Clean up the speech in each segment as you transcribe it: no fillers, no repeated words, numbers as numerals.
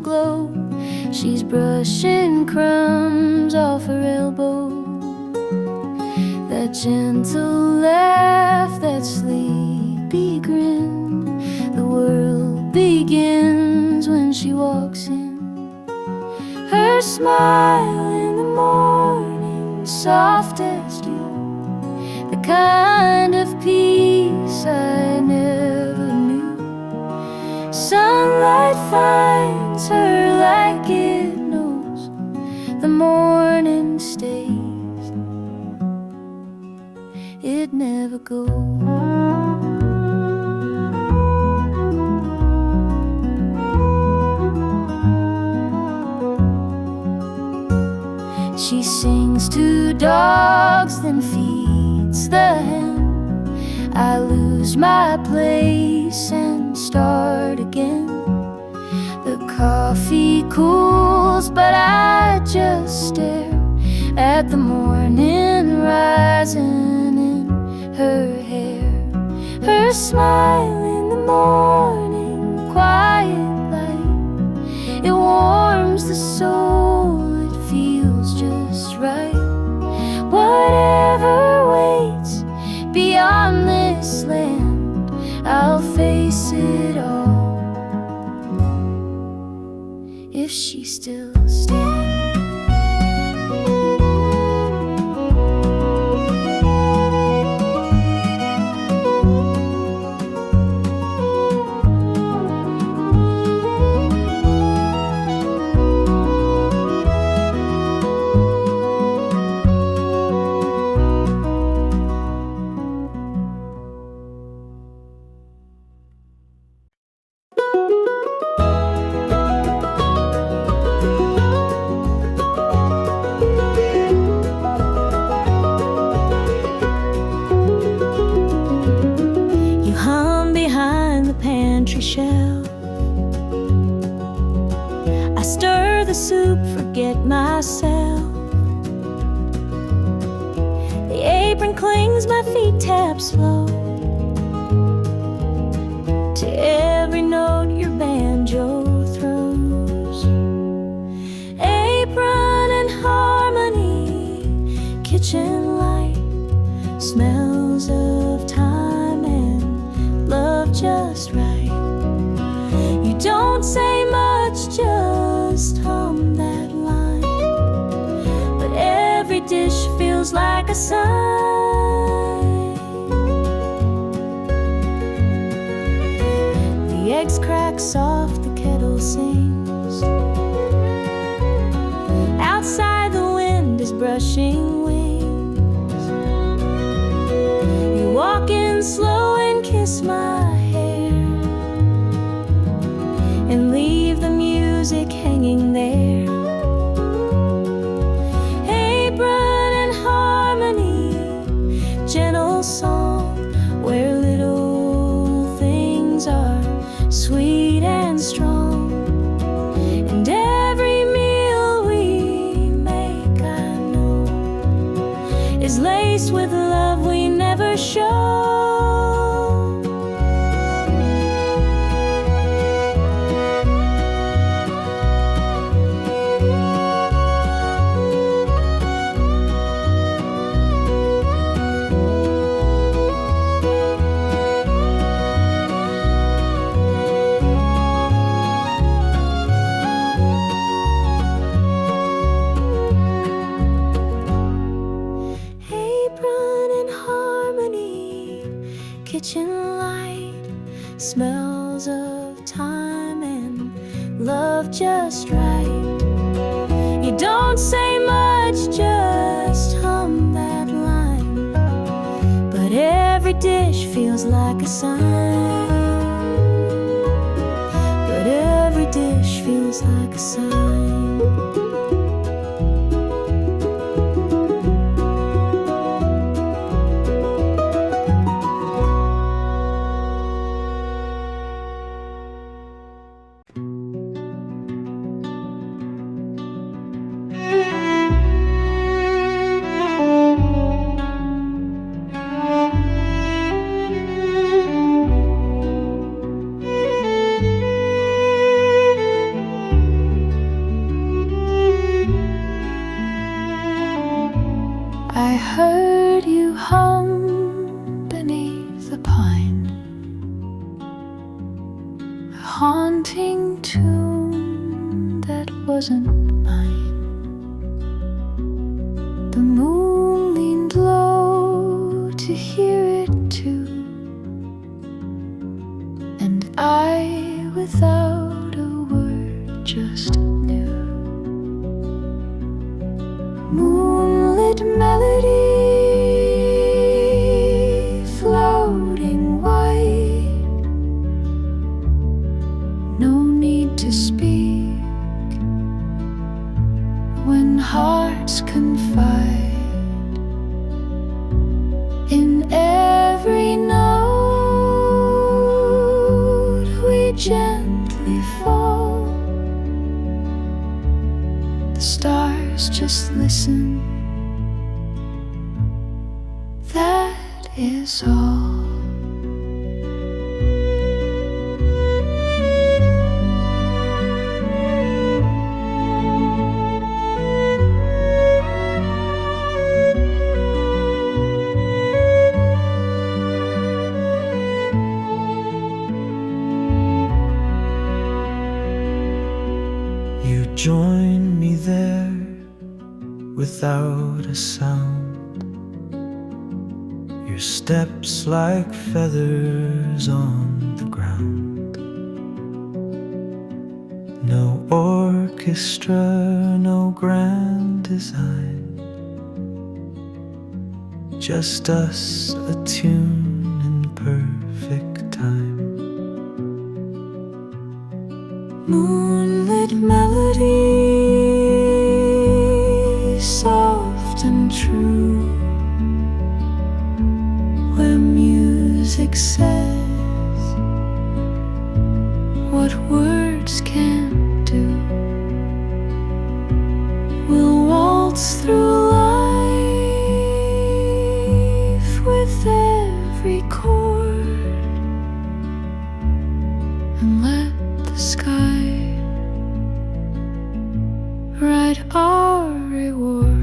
glow. She's brushing crumbs off her elbow. That gentle laugh, that sleepy grin. The world begins when she walks in. Her smile in the morning, soft as dew, the kind of peace I never knew. Sunlight finds her like it knows. The morning stays, it never goes. She sings to dogs, then feeds the hen. I lose my place and start again. The coffee cools, but I just stare at the morning rising in her hair. Her smile in the morning, quiet light. It warms the soul, it feels just right. Whatever waits beyond this land, I'll face it all if she still stands. Shelf. I stir the soup, forget myself. The apron clings, my feet tap slow to every note your banjo throws. Apron and harmony, kitchen light, smells of time and love just right. Don't say much, just hum that line, but every dish feels like a sign. The eggs crack soft, the kettle sings. Outside the wind is brushing wings. You walk in slow and kiss my and leave the music hanging there. Apron and harmony, gentle song where little things are sweet and strong. And every meal we make, I know, is laced with love we never show. Kitchen light, smells of time and love just right. You don't say much, just hum that line, but every dish feels like a sign. But every dish feels like a sign. wasn't mine. The moon leaned low to hear it too, and I, without a word, just knew. Moonlit melody, floating white, no need to speak when hearts confide. In every note we gently fall. The stars just listen, that is all. You join me there without a sound, your steps like feathers on the ground. No orchestra, no grand design, just us attuned in perfect time. Moonlit melody, soft and true, where music says what words can't do. We'll waltz through life with every chord and let the sky write our reward.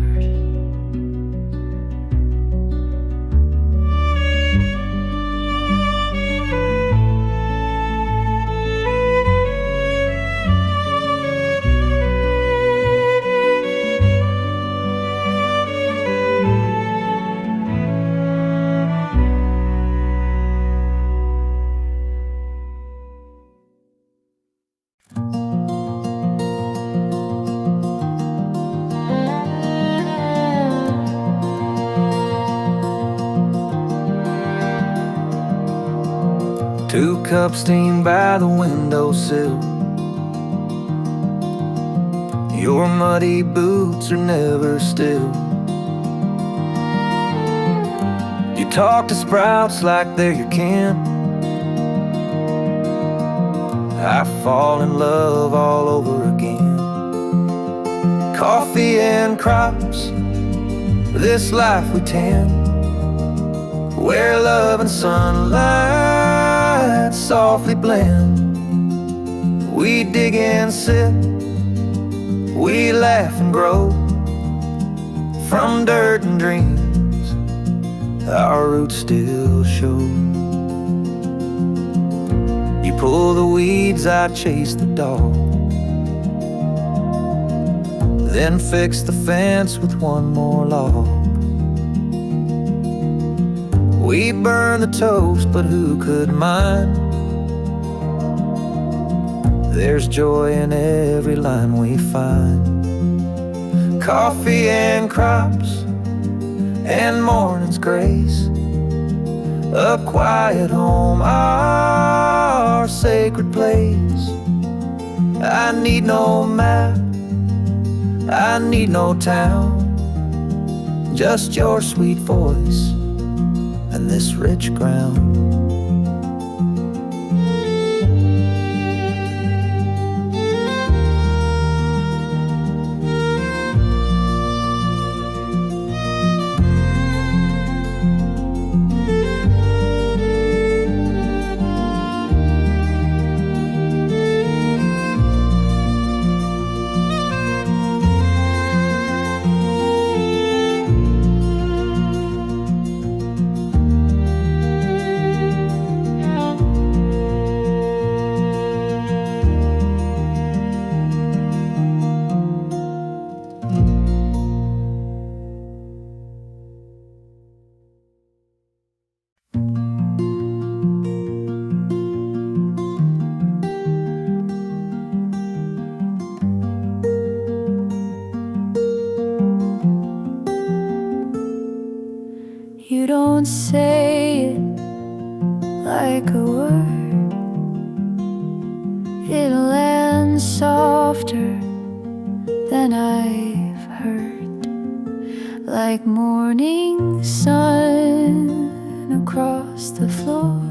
Two cups steamed by the windowsill, your muddy boots are never still. You talk to sprouts like they're your kin. I fall in love all over again. Coffee and crops, this life we tend, where love and sunlight softly blend. We dig and sip, we laugh and grow, from dirt and dreams our roots still show. You pull the weeds, I chase the dog, then fix the fence with one more log. We burn the toast, but who could mind? There's joy in every line we find. Coffee and crops and morning's grace, a quiet home, our sacred place. I need no map, I need no town, just your sweet voice and this rich ground. don't say it like a word, it lands softer than I've heard, like morning sun across the floor,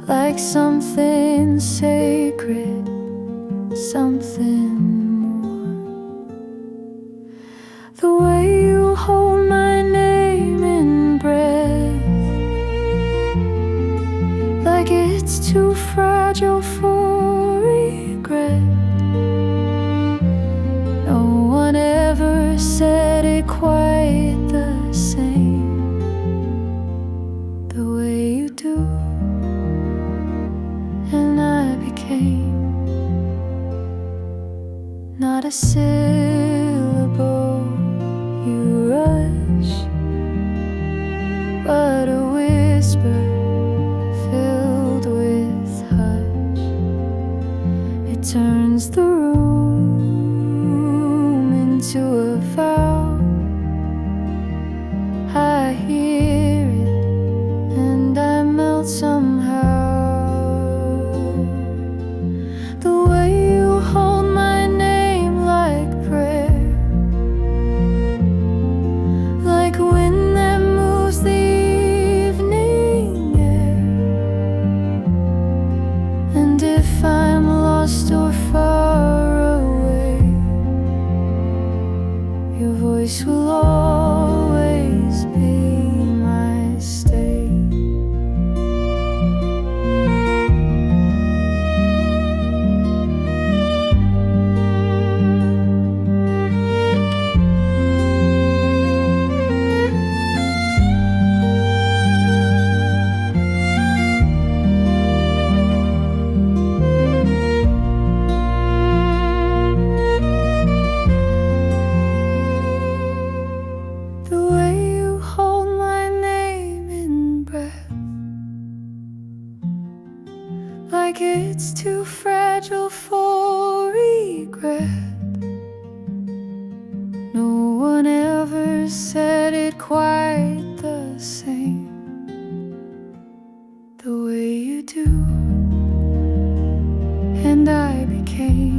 like something sacred, something more. The way you hold my name in breath, like it's too fragile for regret. No one ever said it quite the same, the way you do. And I became not a syllable you rush, but a whisper filled with hush. It turns the room into a vow. I hear it and I melt somehow. The way you hold my name like prayer, like wind that moves the evening air. And if I'm lost or far away, your voice will always be my stay. The way you hold my name in breath, like it's too fragile for regret. No one ever said it quite the same, the way you do. And I became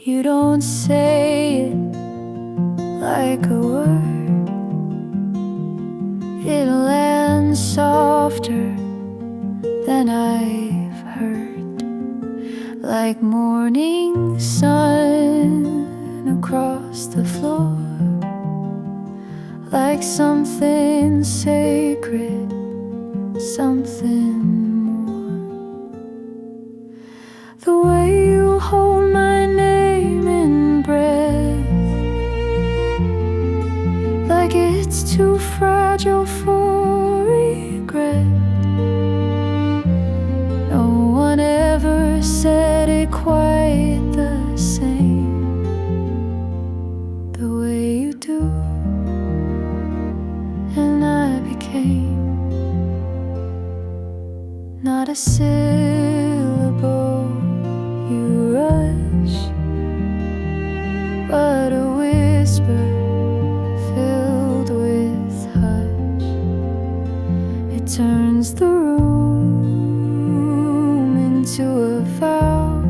you don't say it like a word, it lands softer than I've heard, like morning sun across the floor, like something sacred, something more. The way you hold my name in breath, like it's too fragile for regret. No one ever said it quite the same, the way you do. And I became not a syllable you rush, but a whisper filled with hush. It turns the room into a vow.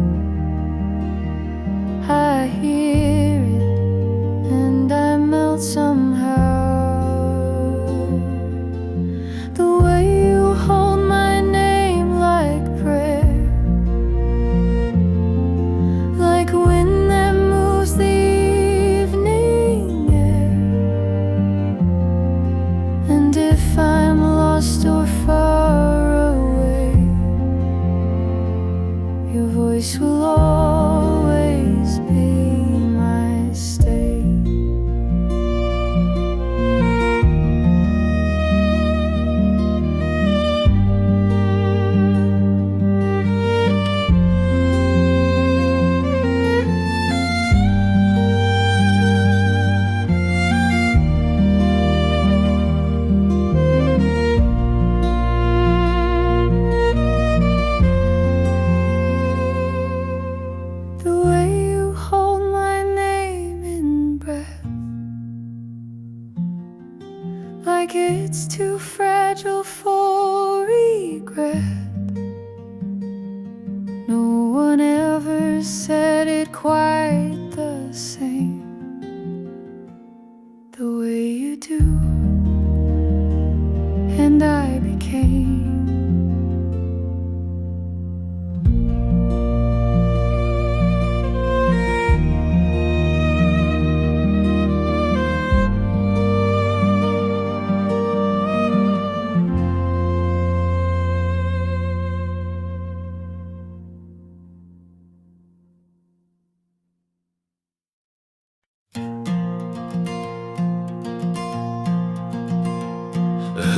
I hear it and I melt somehow. The way you hold my name like prayer, like wind that moves the evening air. And if I'm lost or far away, your voice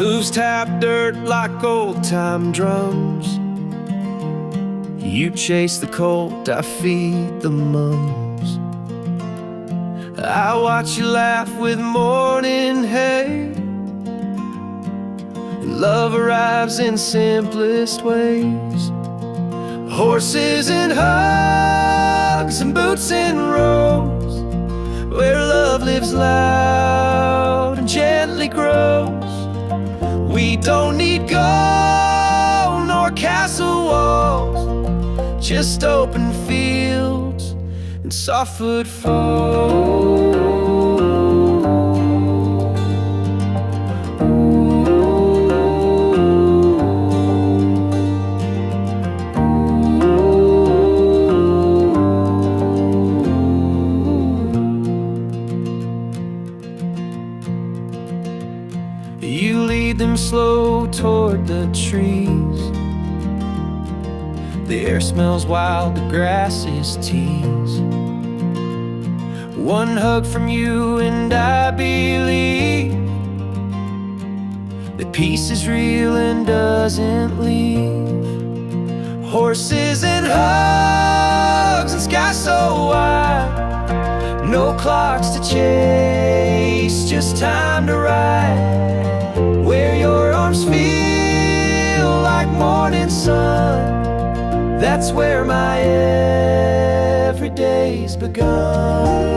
hooves tap dirt like old-time drums. You chase the colt, I feed the mums. I watch you laugh with morning hay. Love arrives in simplest ways. Horses and hugs and boots and rows, where love lives loud and gently grows. We don't need gold nor castle walls, just open fields and soft-foot foes. You lead them slow toward the trees. The air smells wild, the grass is tease. One hug from you and I believe that peace is real and doesn't leave. Horses and hugs and sky so wide, no clocks to chase, just time to ride. Where your arms feel like morning sun, that's where my everyday's begun.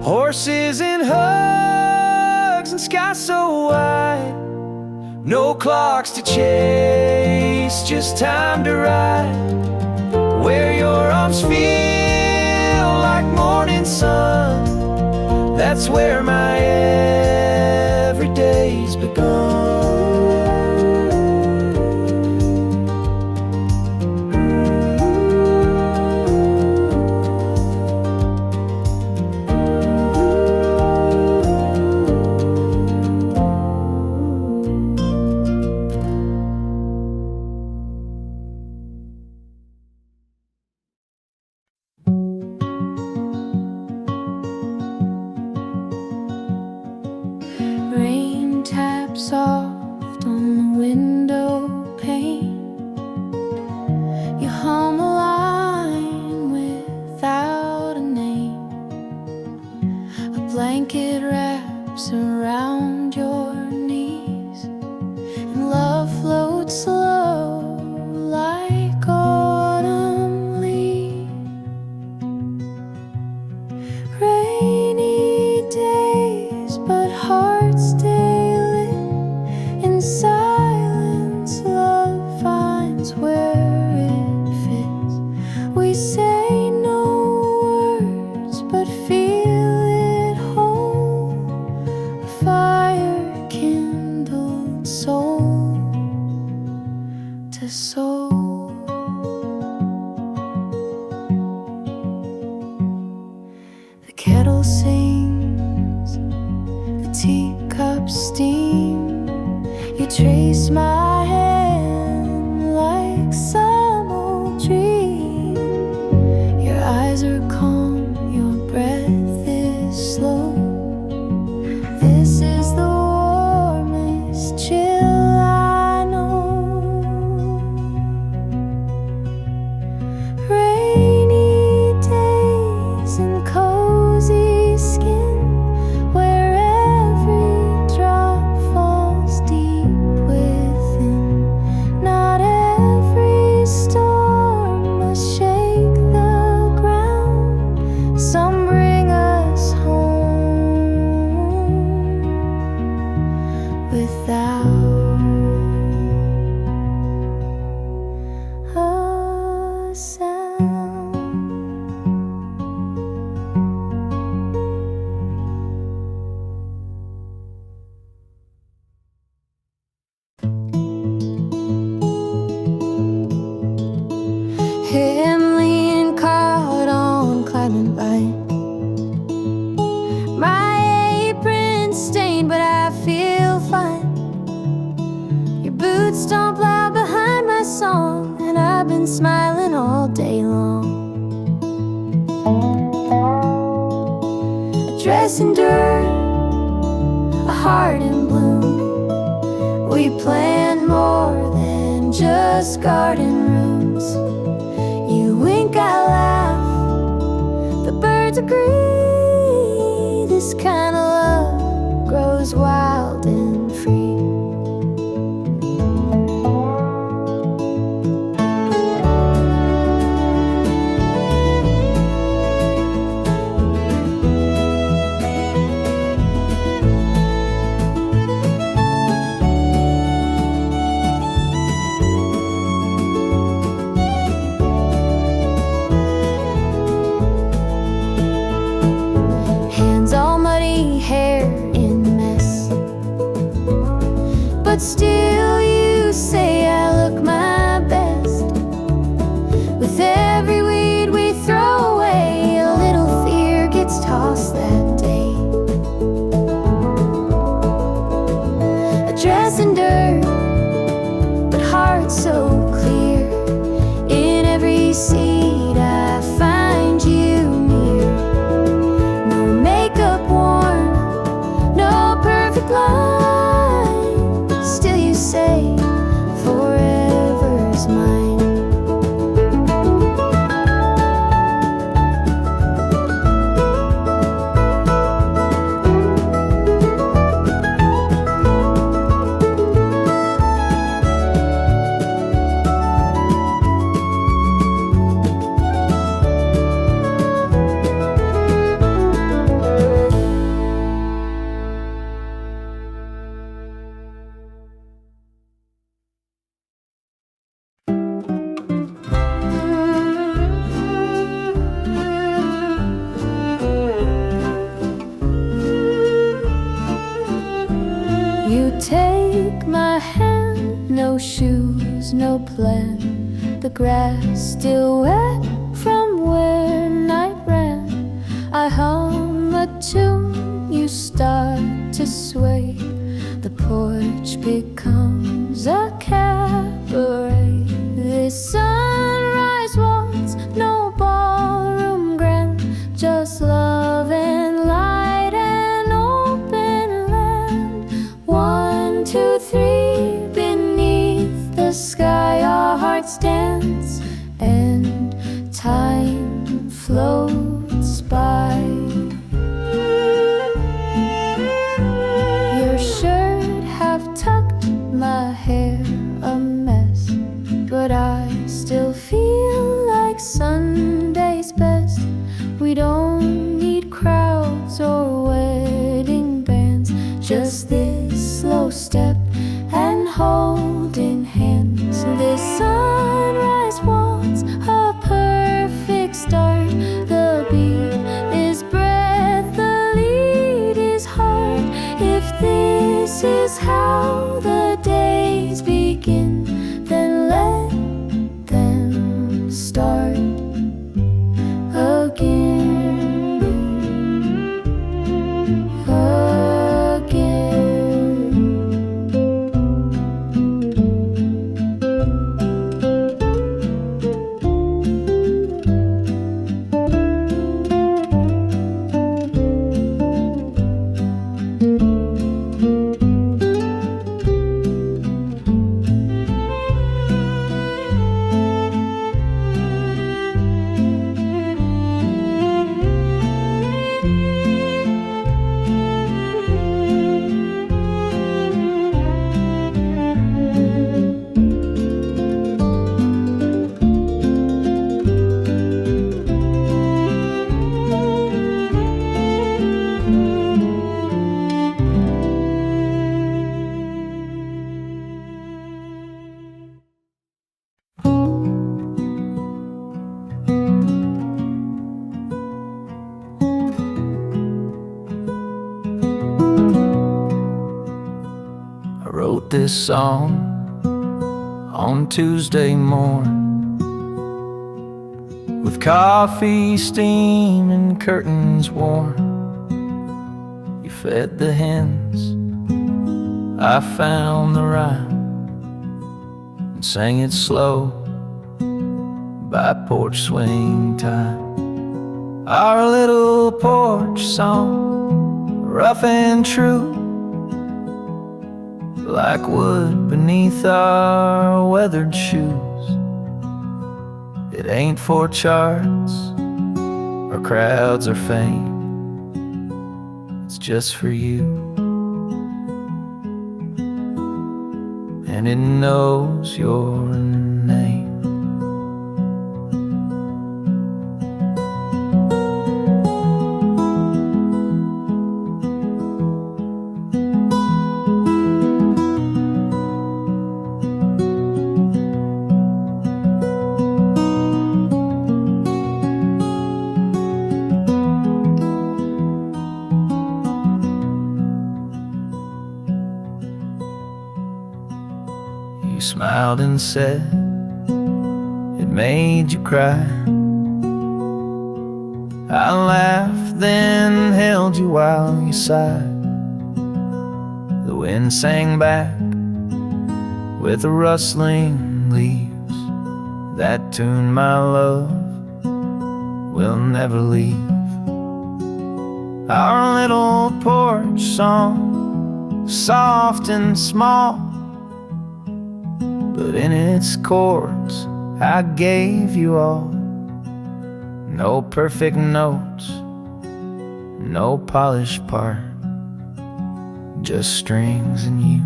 Horses and hugs and sky so wide, no clocks to chase, just time to ride. Where your arms feel like morning sun, that's where my everyday's begun. Rain taps soft on the window pane. You hum a line without a name. A blanket wraps around your knees, and love floats slow like autumn leaves. Rainy days, but hearts stay lit in silence. Love finds where it fits. We say no words, but feel it whole. A fire kindled soul to soul. The kettle sings, the teacups steam. You trace my hand like some old dream. Your eyes are calm, your breath is slow. This is the warmest chill I know. Rainy days and cozy skin, where every drop falls deep within. Not every storm must shake the ground. Some bring us home without a sound. Heavenly and caught on climbing vine. My apron song, and I've been smiling all day long. A dress in dirt, a heart in bloom. We plan more than just garden rooms. You wink, I laugh, the birds agree. This kind of love grows wild and free. But still you say I look my best. With every weed we throw away, a little fear gets tossed that day. A dress in dirt, but heart so clear. In every seed I find you near. No makeup worn, no perfect line. Still you say forever's mine. You take my hand, no shoes, no plan. The grass still wet from where night ran. I hum a tune, you start to sway. The porch becomes a cabaret. This sunrise waltz, no ballroom grand, just love and light and open land. 1, 2, 3, beneath the sky our hearts dance, and time floats by. Your shirt half tucked, my hair a mess, but I still feel like Sunday's best. We don't need crowds or wedding bands, just this slow step and holding hands. This sunrise waltz, a perfect start. The beat is breath, the lead is heart. If this is how the days begin, then let them start again. Wrote this song on Tuesday morn, with coffee steam and curtains warm. You fed the hens, I found the rhyme. and sang it slow by porch swing time. Our little porch song, rough and true, like wood beneath our weathered shoes. It ain't for charts or crowds or fame, it's just for you. And it knows your name. You smiled and said it made you cry. I laughed, then held you while you sighed. The wind sang back with the rustling leaves. That tune, my love, will never leave. Our little porch song, soft and small, but in its chords I gave you all. No perfect notes, no polished part, just strings and you,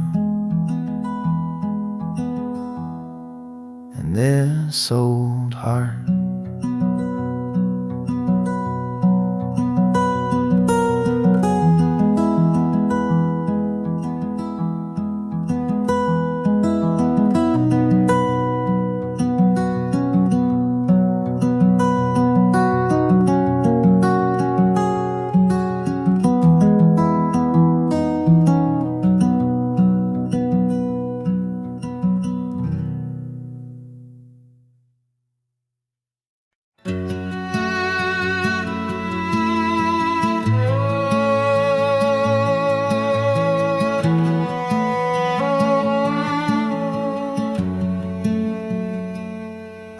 and this old heart.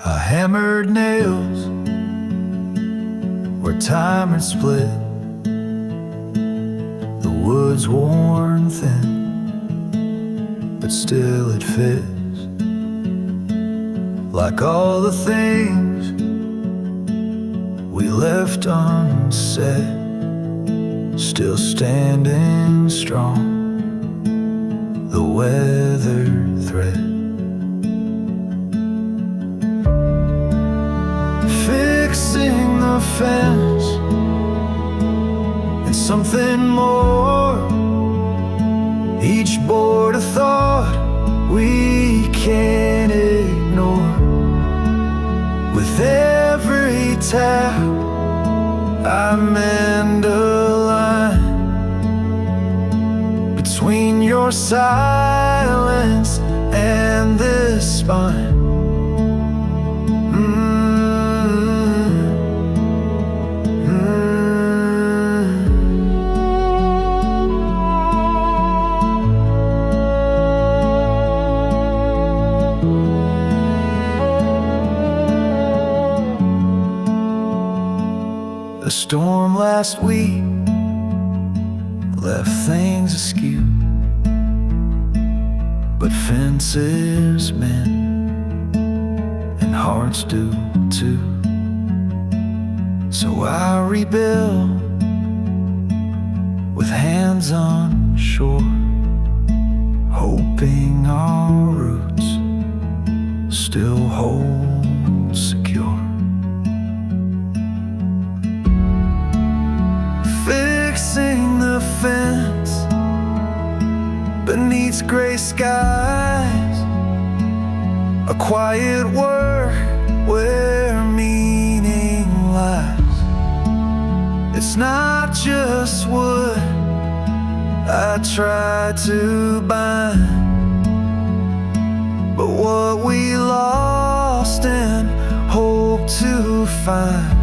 I hammered nails where time had split, the wood's worn thin, but still it fits. Like all the things we left unsaid, still standing strong, the weathered thread. Fixing the fence and something more, each board a thought we can't ignore. With every tap I mend a line between your silence and this spine. The storm last week left things askew, but fences mend and hearts do too. So I rebuild with hands on shore, hoping our roots still hold secure. Fixing the fence beneath gray skies, a quiet work where meaning lies. It's not just wood I try to bind, but what we lost and hope to find.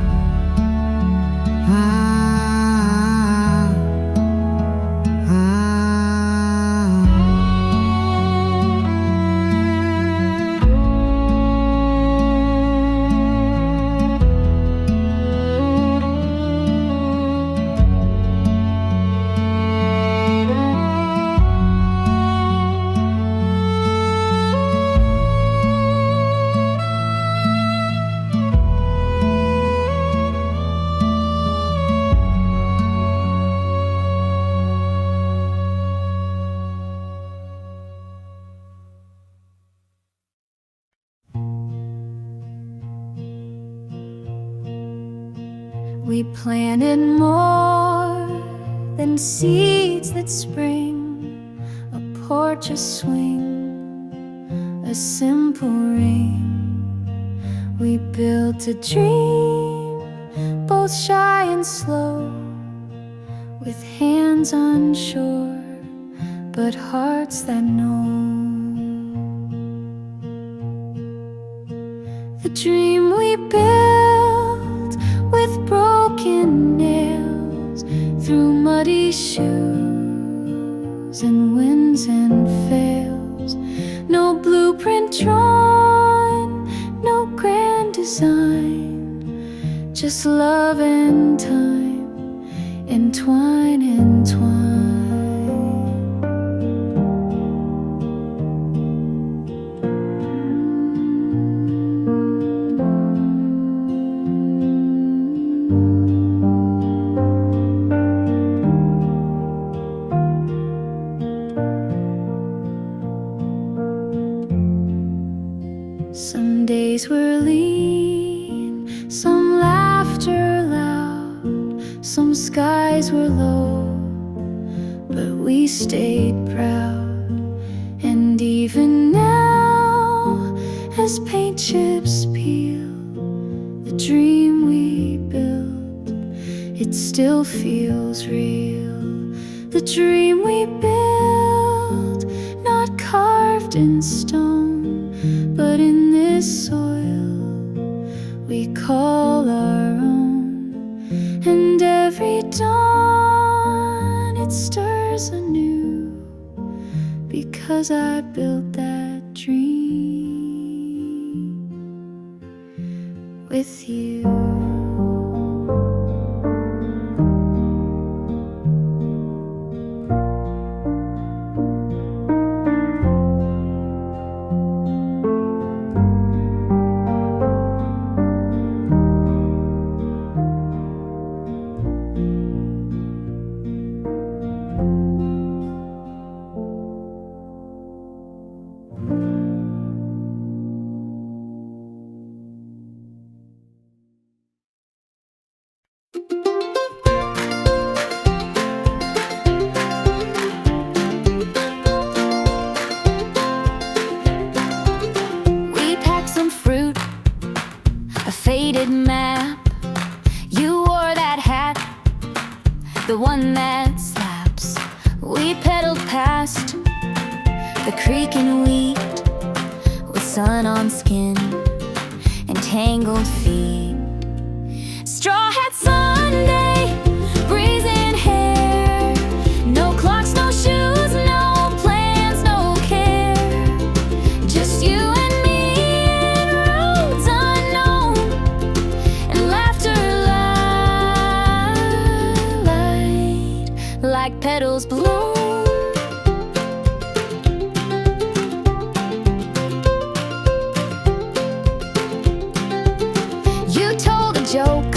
We planted more than seeds that spring, a porch, a swing, a simple ring. We built a dream, both shy and slow, with hands unsure, but hearts that know. The dream we built with broken nails, through muddy shoes and wins and fails. No blueprint drawn, no grand design, just love and time, entwine, entwine. Some days were lean, some laughter loud, some skies were low, but we stayed proud. And even now, as paint chips peel, the dream we built, it still feels real. The dream we built, not carved in stone, but in this soil we call our own. And every dawn it stirs anew, because I built that dream with you. A faded map. You wore that hat, the one that slaps. We pedaled past the creaking wheat, with sun on skin and tangled feet. Straw hat Sunday, breeze in hair. No clocks, no shoes, no plans, no care. Just you and me and roads unknown, and laughter light like petals blown. You told a joke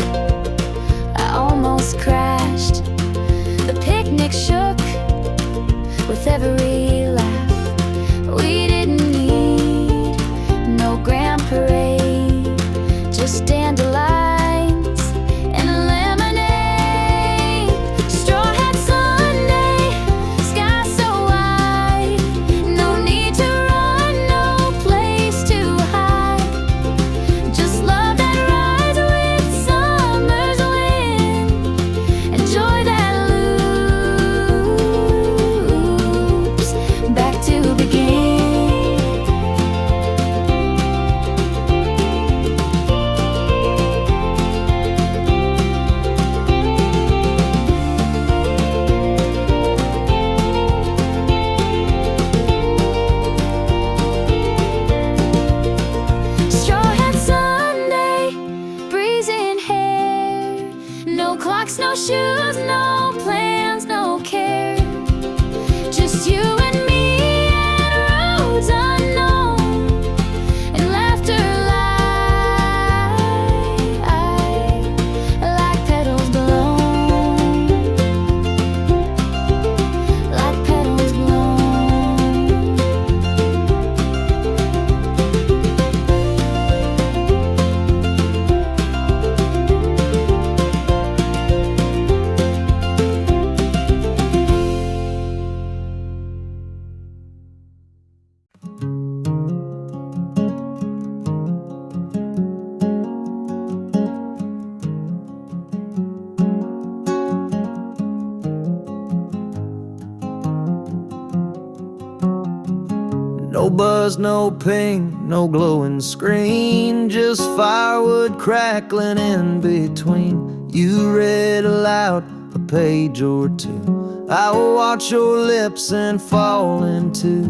No buzz, no ping, no glowing screen, just firewood crackling in between. You read aloud a page or two, I will watch your lips and fall into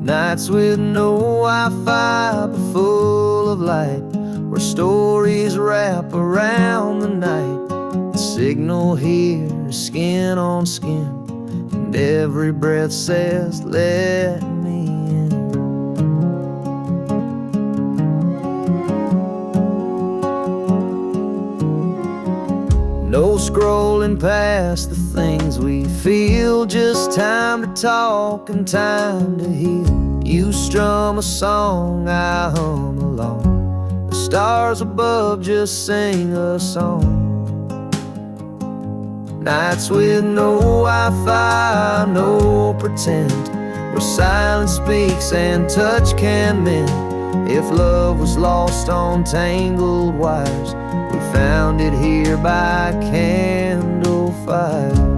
nights with no Wi-Fi but full of light, where stories wrap around the night. The signal here is skin on skin, and every breath says, let me in. No scrolling past the things we feel, just time to talk and time to heal. You strum a song, I hum along, the stars above just sing a song. Nights with no Wi-Fi, no pretend, where silence speaks and touch can mend. If love was lost on tangled wires, we found it here by candlefire.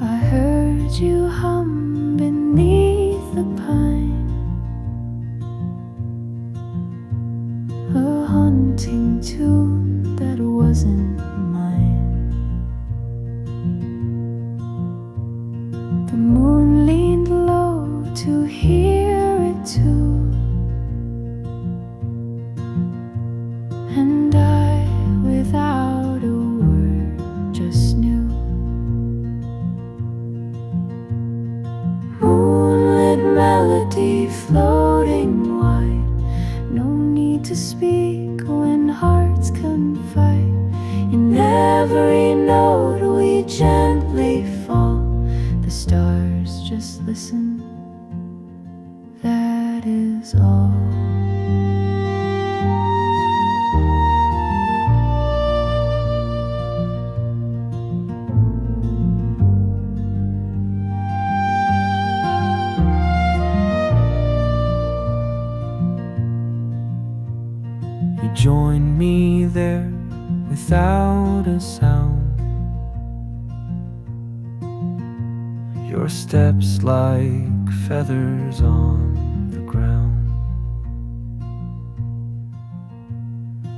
I heard you hum beneath the pine, a haunting tune that wasn't mine. The moon leaned low to hear it too, and I, without a word, just knew. Moonlit melody floating wide, no need to speak when hearts confide. In every note we gently fall, the stars just listen, that is all. You join me there without a sound. Your steps like feathers on the ground.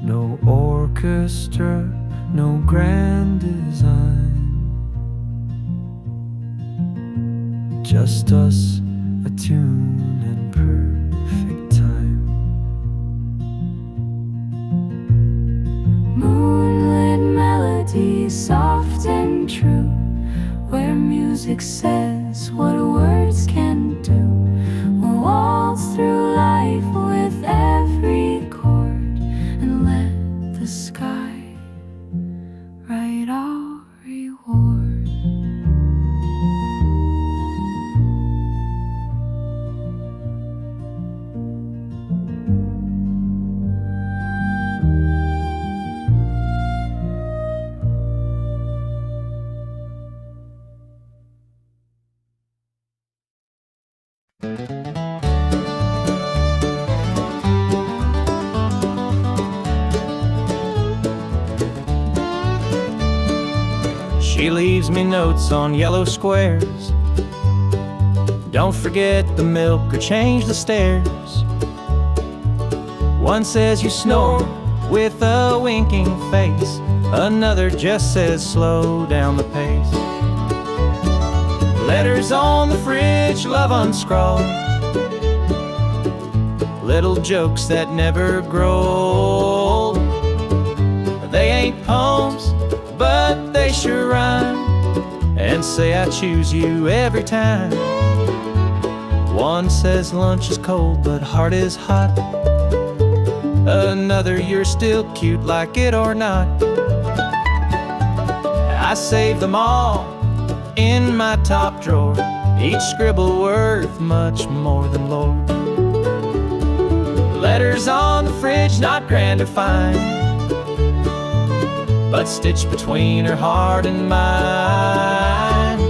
No orchestra, no grand design, just us, a tune and perfect time. Moonlit melody, soft and true, where music says what words can do. We'll waltz through life with every chord and let the sky write our reward. leaves me notes on yellow squares. Don't forget the milk or change the stairs. One says you snore with a winking face. Another just says slow down the pace. Letters on the fridge, love unscrawled. Little jokes that never grow old. They ain't poems, but they sure rhyme, and say I choose you every time. One says lunch is cold, but heart is hot. Another, you're still cute, like it or not. I save them all in my top drawer, each scribble worth much more than lore. Letters on the fridge, not grand or fine, but stitched between her heart and mine.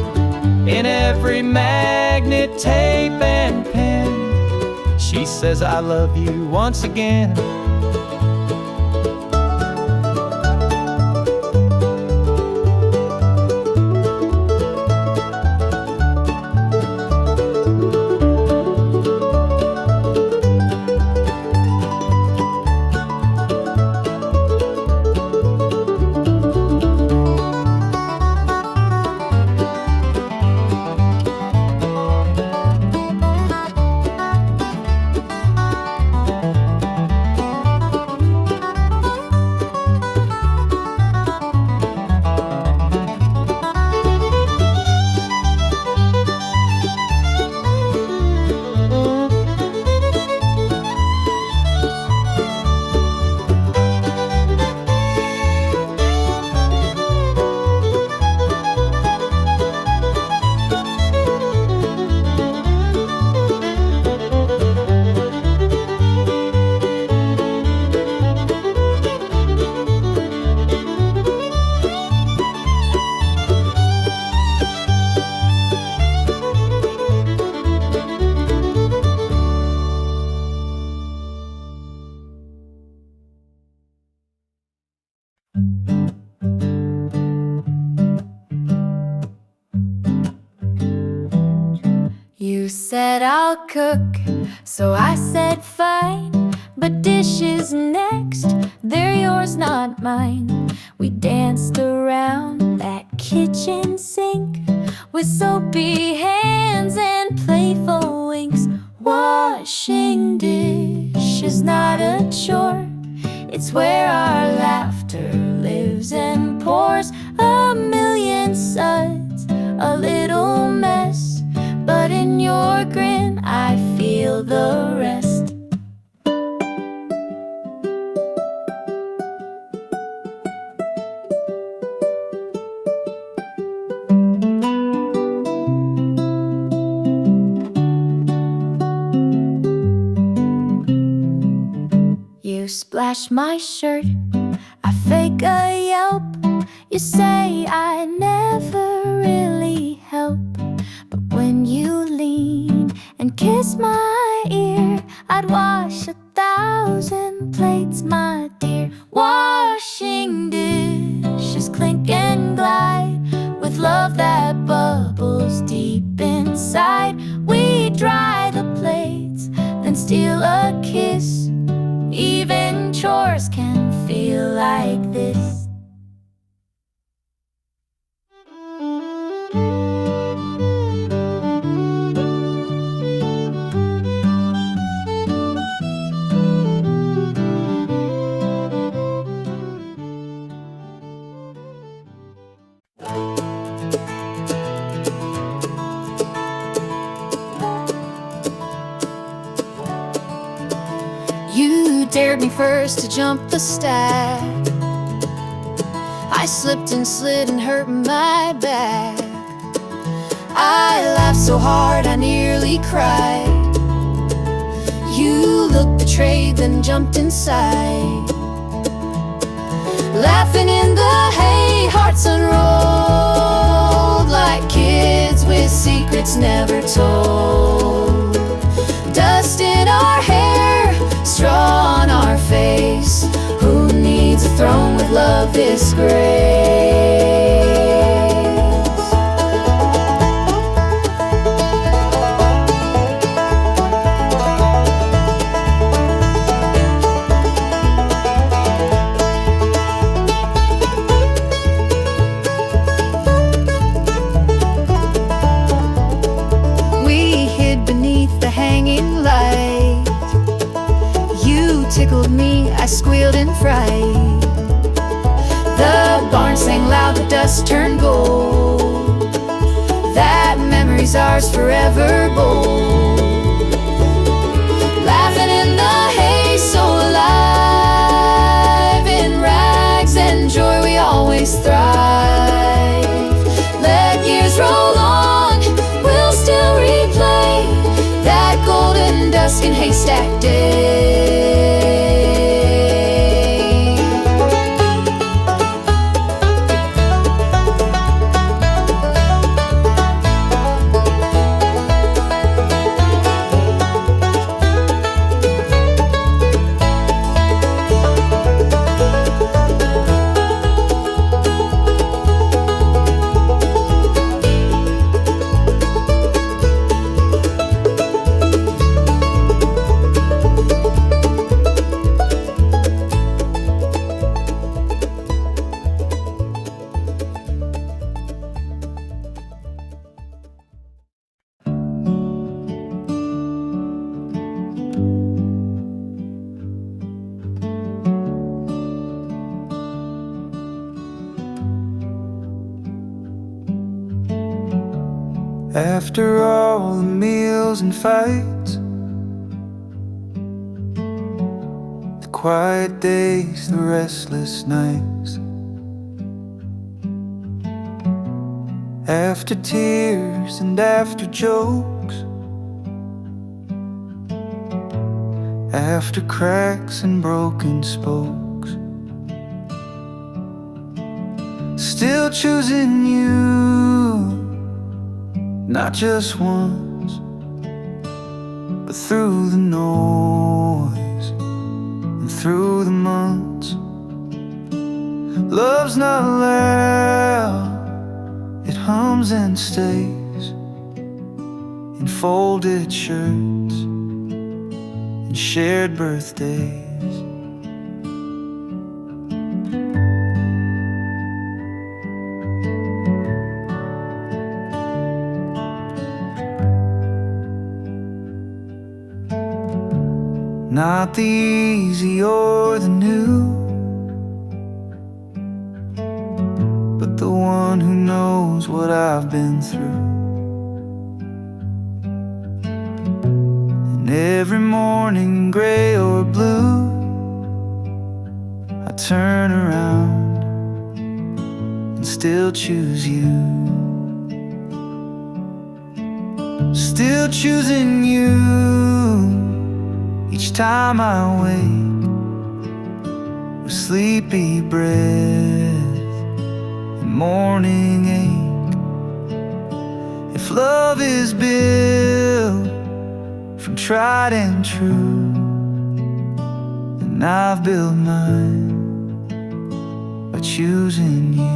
In every magnet, tape, and pen, she says I love you once again. You said I'll cook, so I said fine. But dishes next, they're yours, not mine. We danced around that kitchen sink with soapy hands and playful winks. Washing dishes, not a chore. It's where our laughter lives and pours. A million suds, a little mess, but in your grin I feel the rest. You splash my shirt, I fake a yelp. You say I never really help, but when you lean and kiss my ear, I'd wash 1,000 plates, my dear. Washing dishes clink and glide with love that bubbles deep inside. We dry the plates, then steal a kiss. Even chores can feel like this. You dared me first to jump the stack. I slipped and slid and hurt my back. I laughed so hard I nearly cried. You looked betrayed, then jumped inside. Laughing in the hay, hearts unrolled like kids with secrets never told. Dust in our hair, straw on our face. Who needs a throne with love this great? dust turned gold. That memory's ours forever bold. Laughing in the hay, so alive. In rags and joy we always thrive. Let years roll on, we'll still replay that golden dusk and haystack day. After all the meals and fights, the quiet days, the restless nights, after tears and after jokes, after cracks and broken spokes, still choosing you. Not just once, but through the noise and through the months. Love's not loud, it hums and stays in folded shirts and shared birthdays. Not the easy or the new, but the one who knows what I've been through. And every morning, gray or blue, I turn around and still choose you. Still choosing you. Each time I wake with sleepy breath and morning ache. If love is built from tried and true, then I've built mine by choosing you.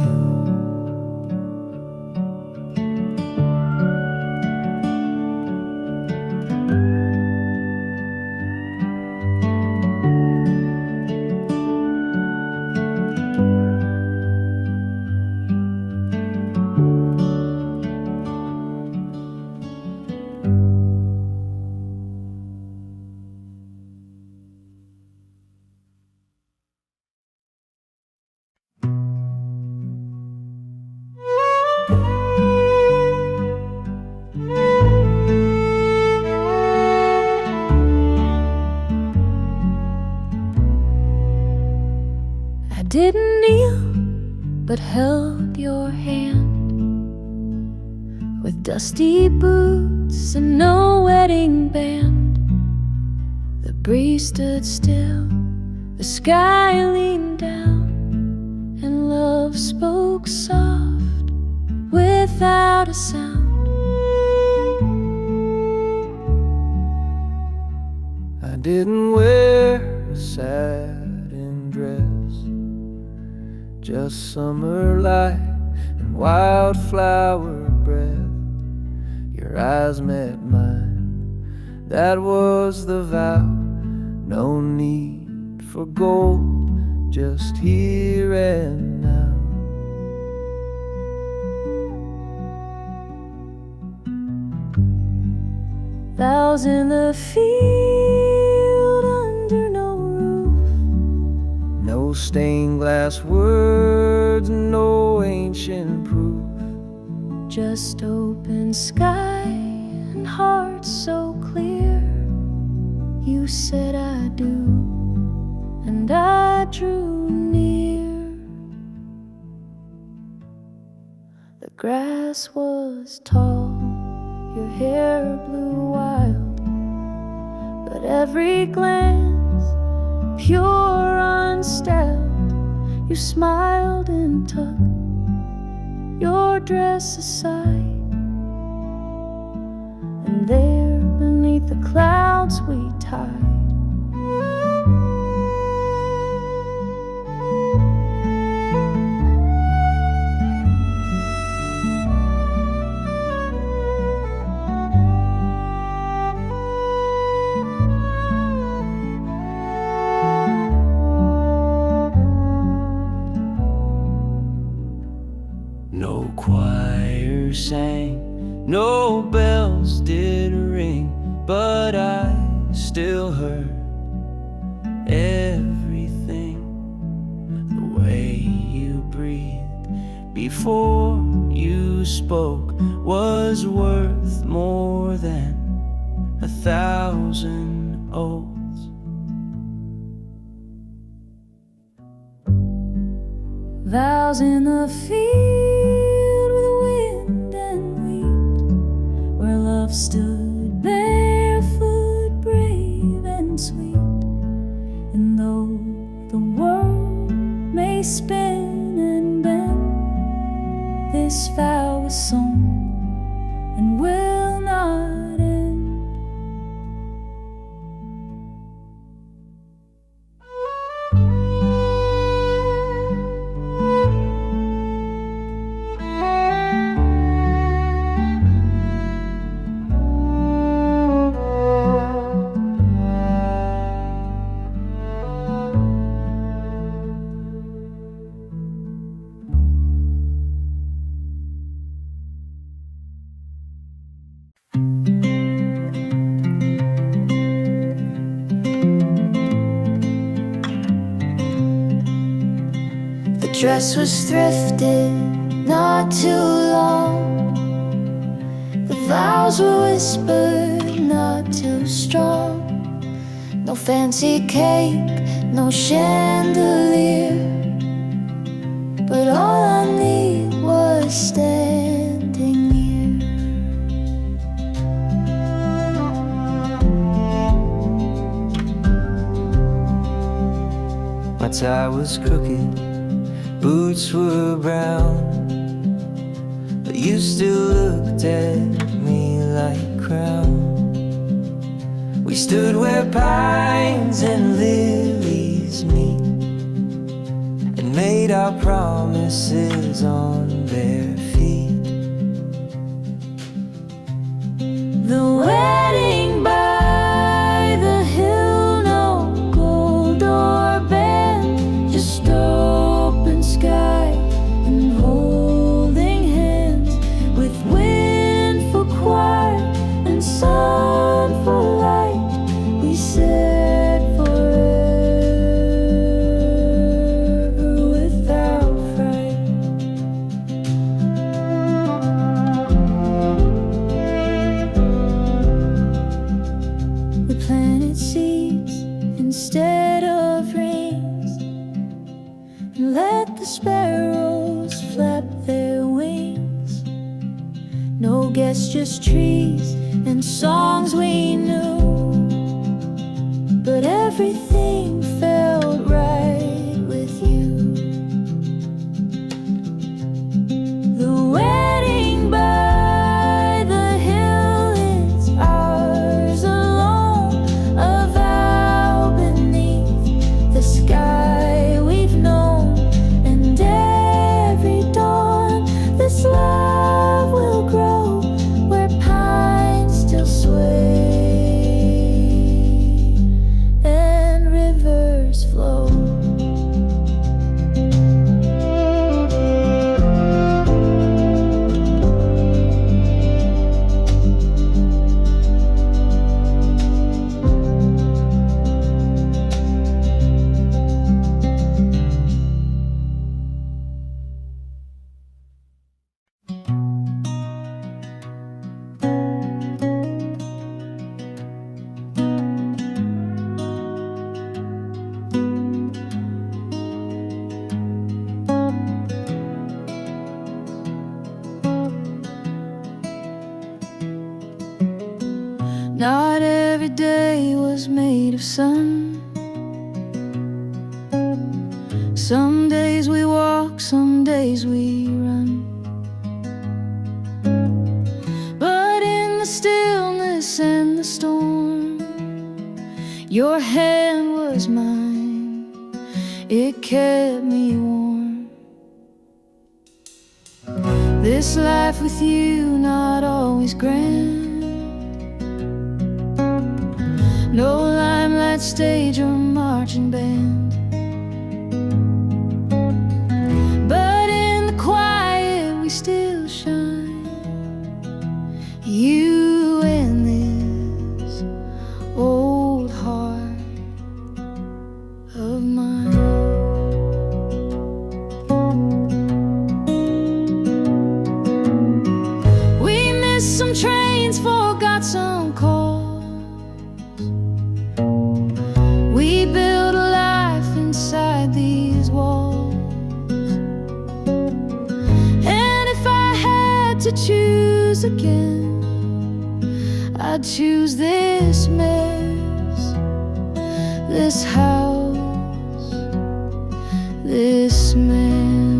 I didn't kneel, but held your hand with dusty boots and no wedding band. The breeze stood still, the sky leaned down, and love spoke soft without a sound. I didn't wear a satin dress, just summer light and wildflower breath. Your eyes met mine, that was the vow. No need for gold, just here and now. Vows in the field under no roof, No stained glass words, no ancient proof. Just open sky and heart so clear. You said I do, and I drew near. The grass was tall, your hair blew wild, but every glance pure, unstabbed. You smiled and tucked your dress aside, and there beneath the clouds we tied. No choir sang, no bells did ring, but I still heard everything. The way you breathed before you spoke was worth more than 1,000 oaths. Vows in the field with wind and wheat, where love stood barefoot, brave and sweet. And though the world may spin and bend, this vow was sown and will not end. The dress was thrifted, not too long. The vows were whispered, not too strong. No fancy cake, no chandelier, but all I need was standing here. My tie was crooked, boots were brown, but you still looked at me like crown. We stood where pines and lilies meet, and made our promises on bare feet. The wedding by the hill, no gold or band, just open sky and holding hands, with wind for quiet and sun for light. We said forever without fright. We planted seeds instead of rings, and let the sparrows flap their wings. No guests, just trees and songs we knew, but everything felt right with you. The wedding by the hill, it's ours alone, a vow beneath the sky we've known. And every dawn this love will grow, where pines still sway and rivers Not every day was made of sun. Some days we walk, some days we run. But in the stillness and the storm, your hand was mine, it kept me warm. This life with you, not always grand. No limelight stage or marching band, but in the quiet we still shine. You and this old heart of mine. We missed some trains, forgot some calls. We built a life inside these walls. And if I had to choose again, I'd choose this mess, this house, this man.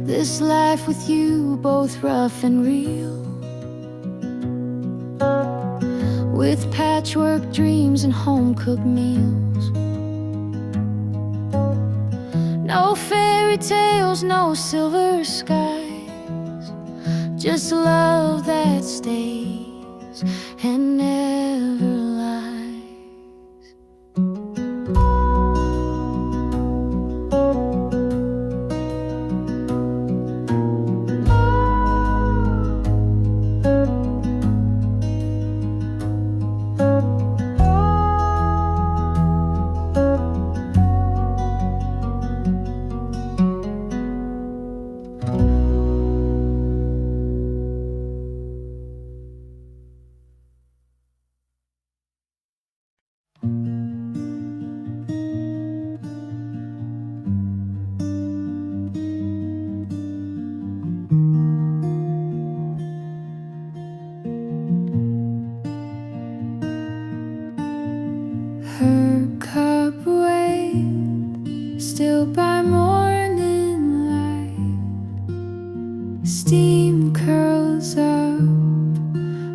This life with you, both rough and real, with patchwork dreams and home-cooked meals. No fairy tales, no silver skies, just love that stays and never lies. Her cup weighed still by morning light. Steam curls up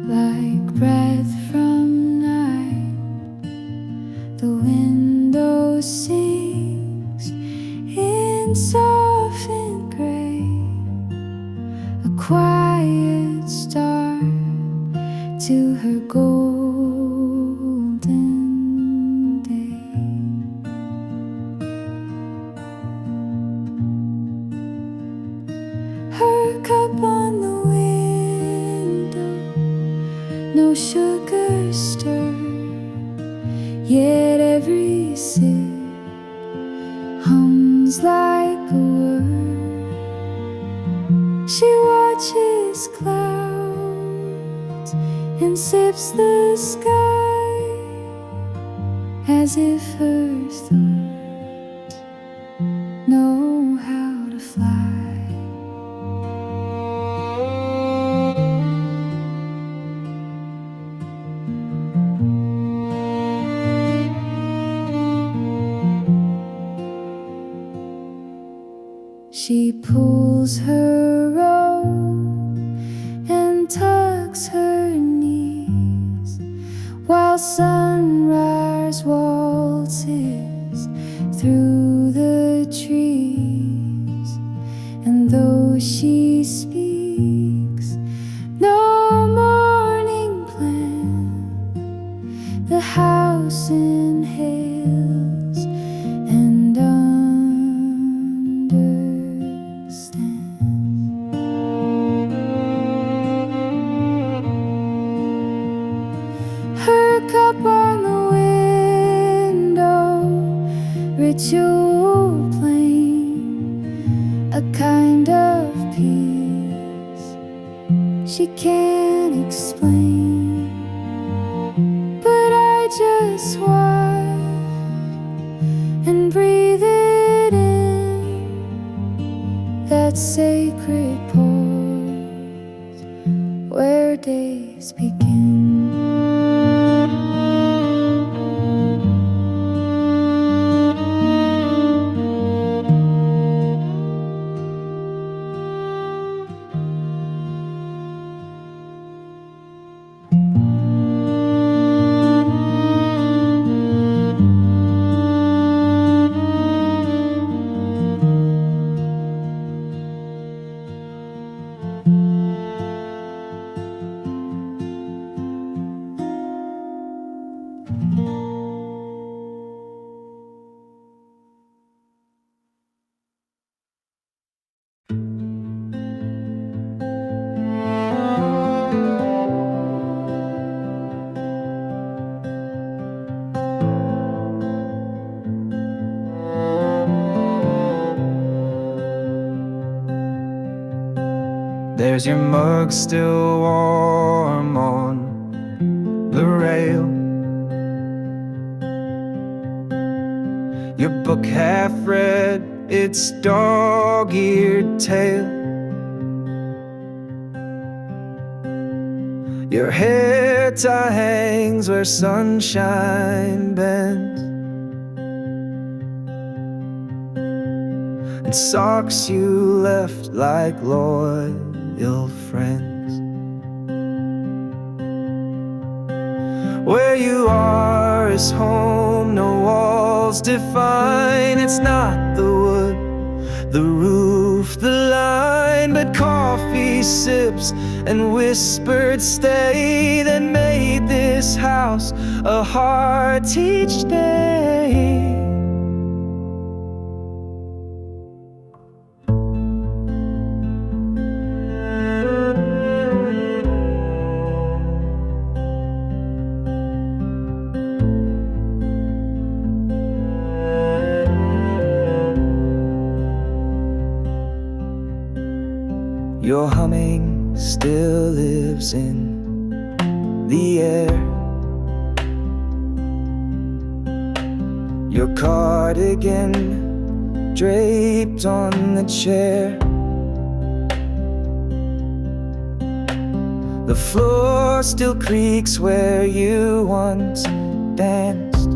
like breath from night. The window sings in softened gray, a quiet start to her golden day. Her cup on the window, no sugar stirred, yet every sip hums like a word. She watches clouds and sips the sky, as if her thoughts know how to fly. She pulls her robe and tucks her knees, while sunrise waltzes through the trees. And though she speaks no morning plan, the house inhales and understands. cup on the window, ritual plain, a kind of peace she can't explain. But I just watch and breathe it in, that sacred pause where days begin. There's your mug still warm on the rail, your book half read, its dog-eared tale. Your hair tie hangs where sunshine bends, and socks you left like loyal friends. Where you are is home, no walls define. It's not the wood, the roof, the line, but coffee sips and whispered stay that made this house a heart each day. Your humming still lives in the air. Your cardigan draped on the chair. The floor still creaks where you once danced,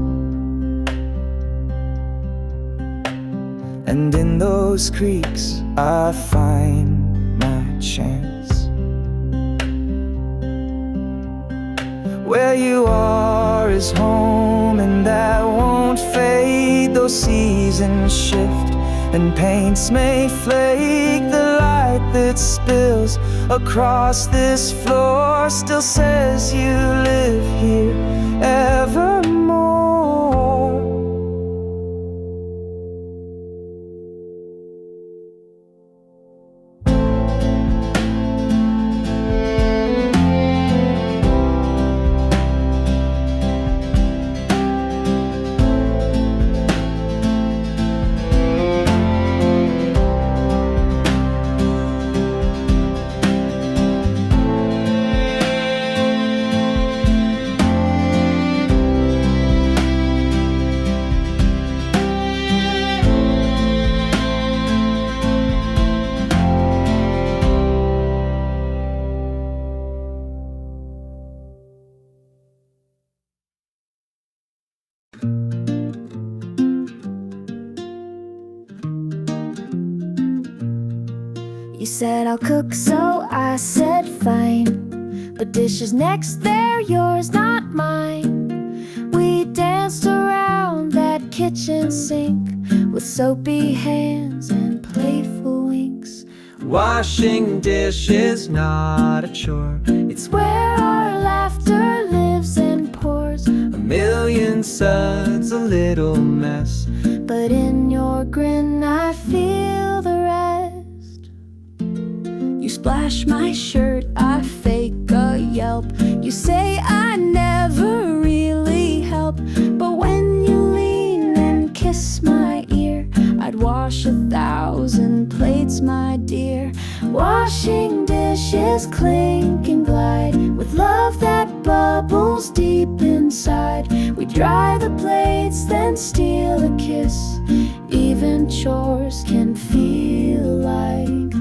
and in those creaks I find my chance. Where you are is home, and that won't fade. Those seasons shift and paints may flake. The light that spills across this floor still says you live here evermore. You said I'll cook, so I said fine. But dishes next, they're yours, not mine. We danced around that kitchen sink with soapy hands and playful winks. Washing dishes, not a chore. It's where our laughter lives and pours. A million suds, a little mess, but in your grin I feel the rest. You splash my shirt, I fake a yelp. You say I never really Washing dishes clink and glide with love that bubbles deep inside. We dry the plates, then steal a kiss. Even chores can feel like